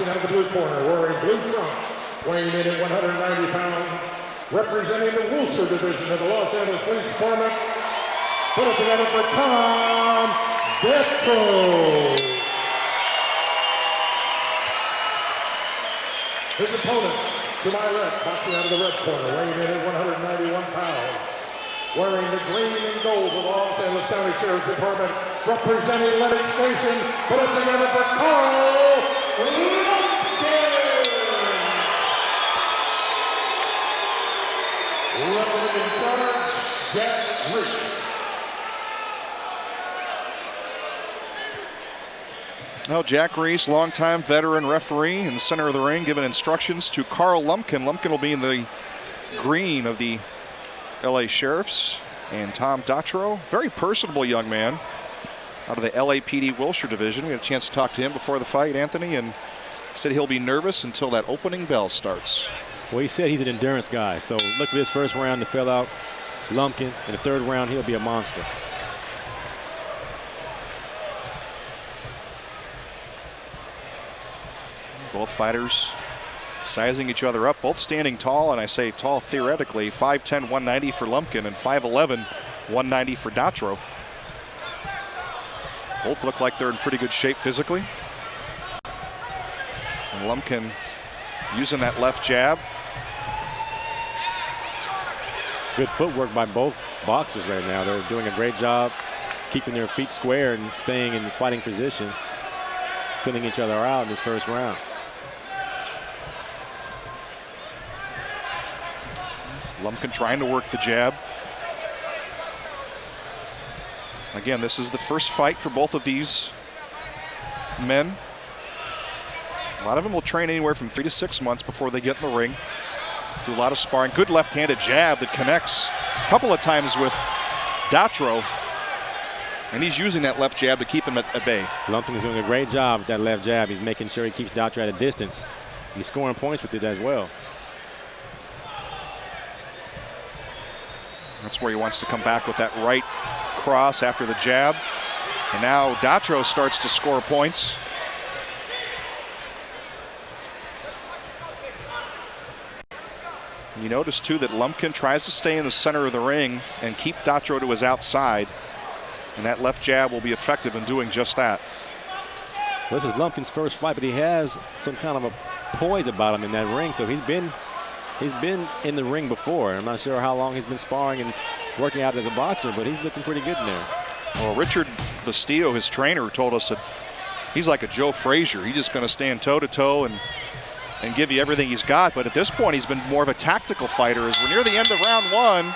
boxing out of the blue corner, wearing blue trunks, weighing in at 190 pounds, representing the Wilshire division of the Los Angeles Police Department. Put it together for Tom Datro. His opponent, to my left, boxing out of the red corner, weighing in at 191 pounds, wearing the green and gold of the Los Angeles County Sheriff's Department, representing Lennox Station. Put it together for Carl Lumpkin. Representing charge, Jack Reese. Now Jack Reese, longtime veteran referee in the center of the ring, giving instructions to Carl Lumpkin. Lumpkin will be in the green of the LA Sheriffs, and Tom Datro, very personable young man out of the LAPD Wilshire division. We had a chance to talk to him before the fight, Anthony, and said he'll be nervous until that opening bell starts. Well, he said he's an endurance guy, so look for this first round to fill out Lumpkin. In the third round, he'll be a monster. Both fighters sizing each other up, both standing tall, and I say tall theoretically, 5'10", 190 for Lumpkin and 5'11", 190 for Datro. Both look like they're in pretty good shape physically. And Lumpkin using that left jab. Good footwork by both boxers right now. They're doing a great job keeping their feet square and staying in the fighting position, filling each other out in this first round. Lumpkin trying to work the jab. Again, this is the first fight for both of these men. A lot of them will train anywhere from 3 to 6 months before they get in the ring. Do a lot of sparring. Good left-handed jab that connects a couple of times with Datro. And he's using that left jab to keep him at bay. Lumpkin is doing a great job with that left jab. He's making sure he keeps Datro at a distance. And he's scoring points with it as well. That's where he wants to come back with that right cross after the jab. And now Datro starts to score points. You notice too that Lumpkin tries to stay in the center of the ring and keep Datro to his outside. And that left jab will be effective in doing just that. Well, this is Lumpkin's first fight, but he has some kind of a poise about him in that ring. So he's been in the ring before. I'm not sure how long he's been sparring and working out as a boxer, but he's looking pretty good in there. Well, Richard Bastillo, his trainer, told us that he's like a Joe Frazier. He's just going to stand toe-to-toe and give you everything he's got. But at this point, he's been more of a tactical fighter as we're near the end of round one.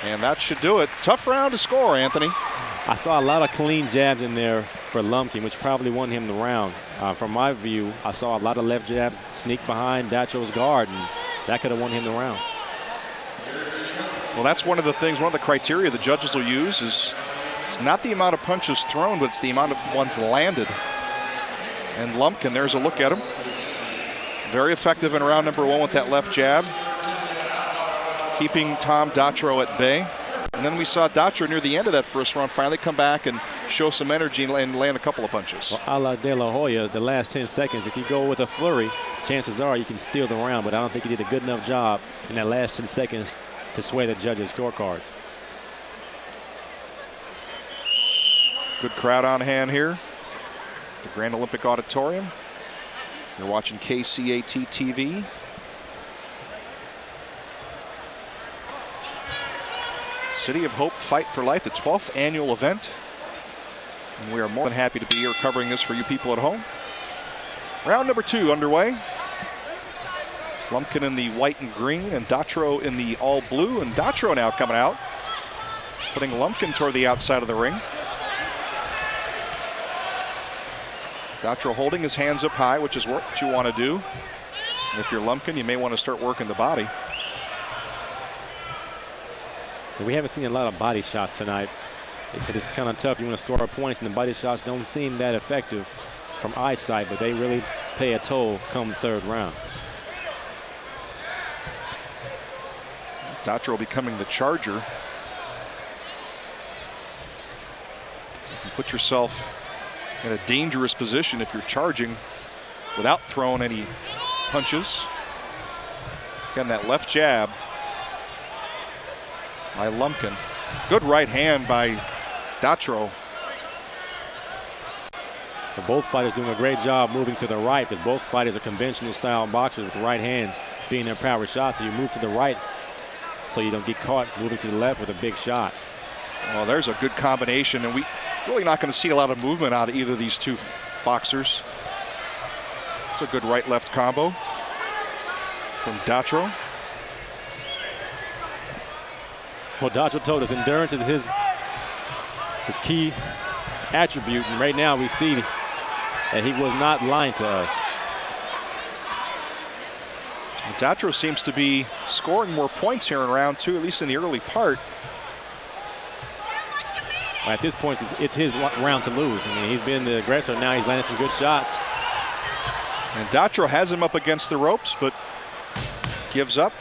And that should do it. Tough round to score, Anthony. I saw a lot of clean jabs in there for Lumpkin, which probably won him the round. From my view, I saw a lot of left jabs sneak behind Datro's guard, and that could have won him the round. Well, that's one of the things, one of the criteria the judges will use is it's not the amount of punches thrown, but it's the amount of ones landed. And Lumpkin, there's a look at him. Very effective in round number one with that left jab, keeping Tom Datro at bay. And then we saw Datro near the end of that first round finally come back and show some energy and land a couple of punches. Well, a la De La Hoya, the last 10 seconds, if you go with a flurry, chances are you can steal the round, but I don't think he did a good enough job in that last 10 seconds to sway the judges' scorecards. Good crowd on hand here. The Grand Olympic Auditorium. You're watching KCAT TV. City of Hope Fight for Life, the 12th annual event. And we are more than happy to be here covering this for you people at home. Round number two underway. Lumpkin in the white and green and Datro in the all blue. And Datro now coming out, putting Lumpkin toward the outside of the ring. Datro holding his hands up high, which is what you want to do. And if you're Lumpkin, you may want to start working the body. We haven't seen a lot of body shots tonight. It's kind of tough. You want to score points, and the body shots don't seem that effective from eyesight, but they really pay a toll come the third round. Datro becoming the charger. You can put yourself in a dangerous position if you're charging without throwing any punches. Again, that left jab by Lumpkin. Good right hand by Datro. Both fighters doing a great job moving to the right, because both fighters are conventional style boxers with the right hands being their power shots. So you move to the right so you don't get caught moving to the left with a big shot. Well, there's a good combination, and we really not going to see a lot of movement out of either of these two boxers. It's a good right-left combo from Datro. Well, Datro told us endurance is his key attribute, and right now we see that he was not lying to us. Datro seems to be scoring more points here in round 2, at least in the early part. At this point, it's his round to lose. I mean, he's been the aggressor. Now he's landing some good shots. And Datro has him up against the ropes, but gives up.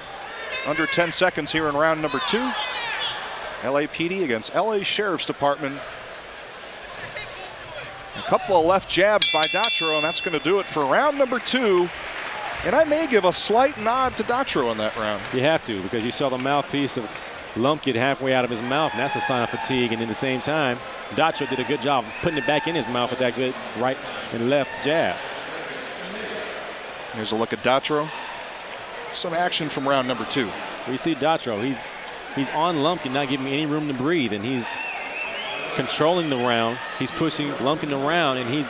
Under 10 seconds here in round number 2. LAPD against LA Sheriff's Department. A couple of left jabs by Datro, and that's going to do it for round number 2. And I may give a slight nod to Datro in that round. You have to, because you saw the mouthpiece of Lumpkin halfway out of his mouth, and that's a sign of fatigue. And at the same time, Datro did a good job putting it back in his mouth with that good right and left jab. Here's a look at Datro. Some action from round number 2. You see Datro, he's on Lumpkin, not giving him any room to breathe, and he's controlling the round. He's pushing Lumpkin around, and he's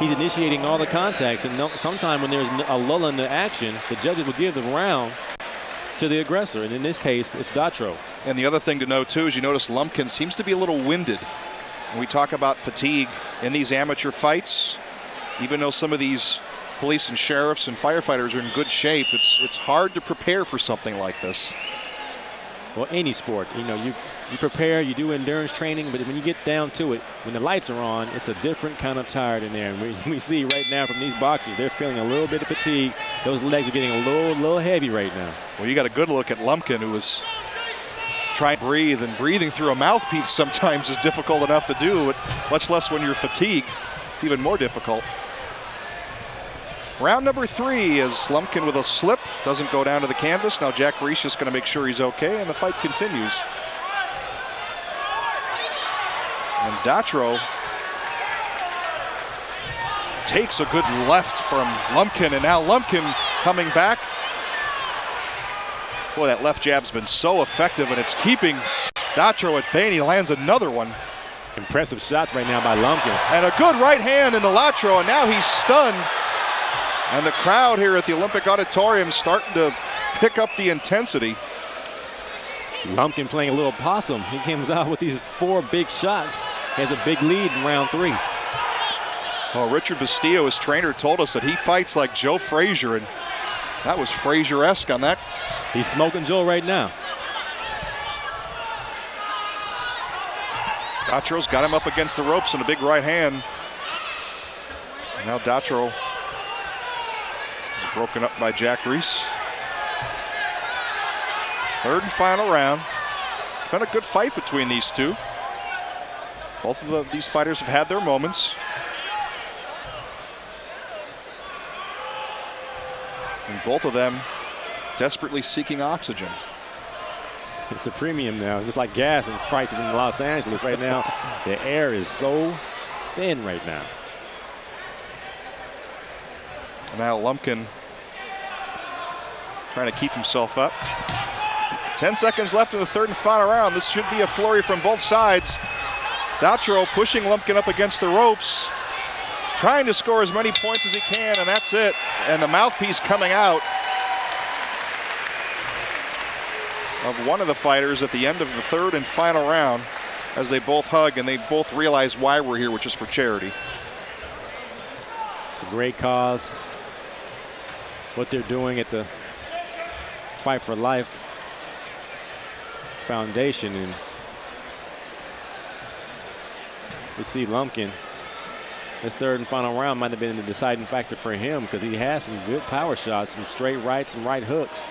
initiating all the contacts. And sometime when there's a lull in the action, the judges will give the round to the aggressor, and in this case, it's Datro. And the other thing to note too is you notice Lumpkin seems to be a little winded. When we talk about fatigue in these amateur fights, even though some of these police and sheriffs and firefighters are in good shape, it's hard to prepare for something like this. Well, any sport, you know, you prepare, you do endurance training, but when you get down to it, when the lights are on, it's a different kind of tired in there. And we see right now from these boxers, they're feeling a little bit of fatigue. Those legs are getting a little heavy right now. Well, you got a good look at Lumpkin, who was trying to breathe, and breathing through a mouthpiece sometimes is difficult enough to do, but much less when you're fatigued. It's even more difficult. Round number 3 is Lumpkin with a slip, doesn't go down to the canvas. Now Jack Reese is going to make sure he's okay, and the fight continues. And Datro takes a good left from Lumpkin, and now Lumpkin coming back. Boy, that left jab's been so effective, and it's keeping Datro at bay, and he lands another one. Impressive shots right now by Lumpkin. And a good right hand into Datro, and now he's stunned. And the crowd here at the Olympic Auditorium starting to pick up the intensity. Lumpkin playing a little possum. He comes out with these 4 big shots. He has a big lead in round 3. Well, Richard Bastillo, his trainer, told us that he fights like Joe Frazier, and that was Frazier-esque on that. He's smoking Joe right now. Datro's got him up against the ropes in a big right hand. Now Datro is broken up by Jack Reese. Third and final round. It's been a good fight between these two. Both of these fighters have had their moments. And both of them desperately seeking oxygen. It's a premium now. It's just like gas and prices in Los Angeles right now. The air is so thin right now. Now Lumpkin trying to keep himself up. 10 seconds left in the third and final round. This should be a flurry from both sides. Datro pushing Lumpkin up against the ropes, trying to score as many points as he can, and that's it. And the mouthpiece coming out of one of the fighters at the end of the third and final round as they both hug and they both realize why we're here, which is for charity. It's a great cause. What they're doing at the Fight for Life Foundation, and we see Lumpkin. This third and final round might have been the deciding factor for him because he has some good power shots, some straight rights and right hooks.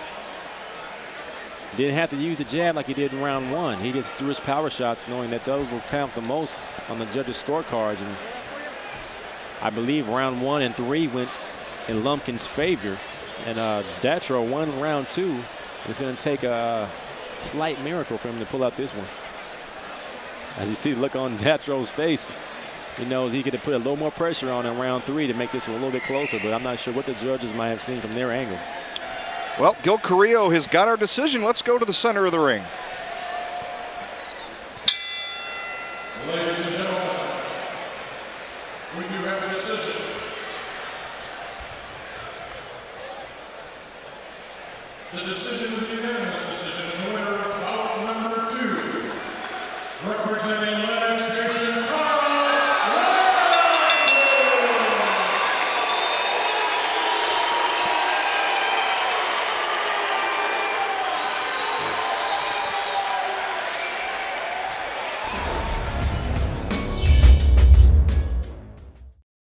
Didn't have to use the jab like he did in round 1. He just threw his power shots knowing that those will count the most on the judges' scorecards. And I believe round 1 and 3 went in Lumpkin's favor. And Datro won round 2. It's going to take a slight miracle for him to pull out this one. As you see the look on Datro's face, he knows he could have put a little more pressure on in round 3 to make this a little bit closer, but I'm not sure what the judges might have seen from their angle. Well, Gil Carrillo has got our decision. Let's go to the center of the ring. Ladies and gentlemen, we do have a decision. The decision is a unanimous decision, and the winner of bout number 2, representing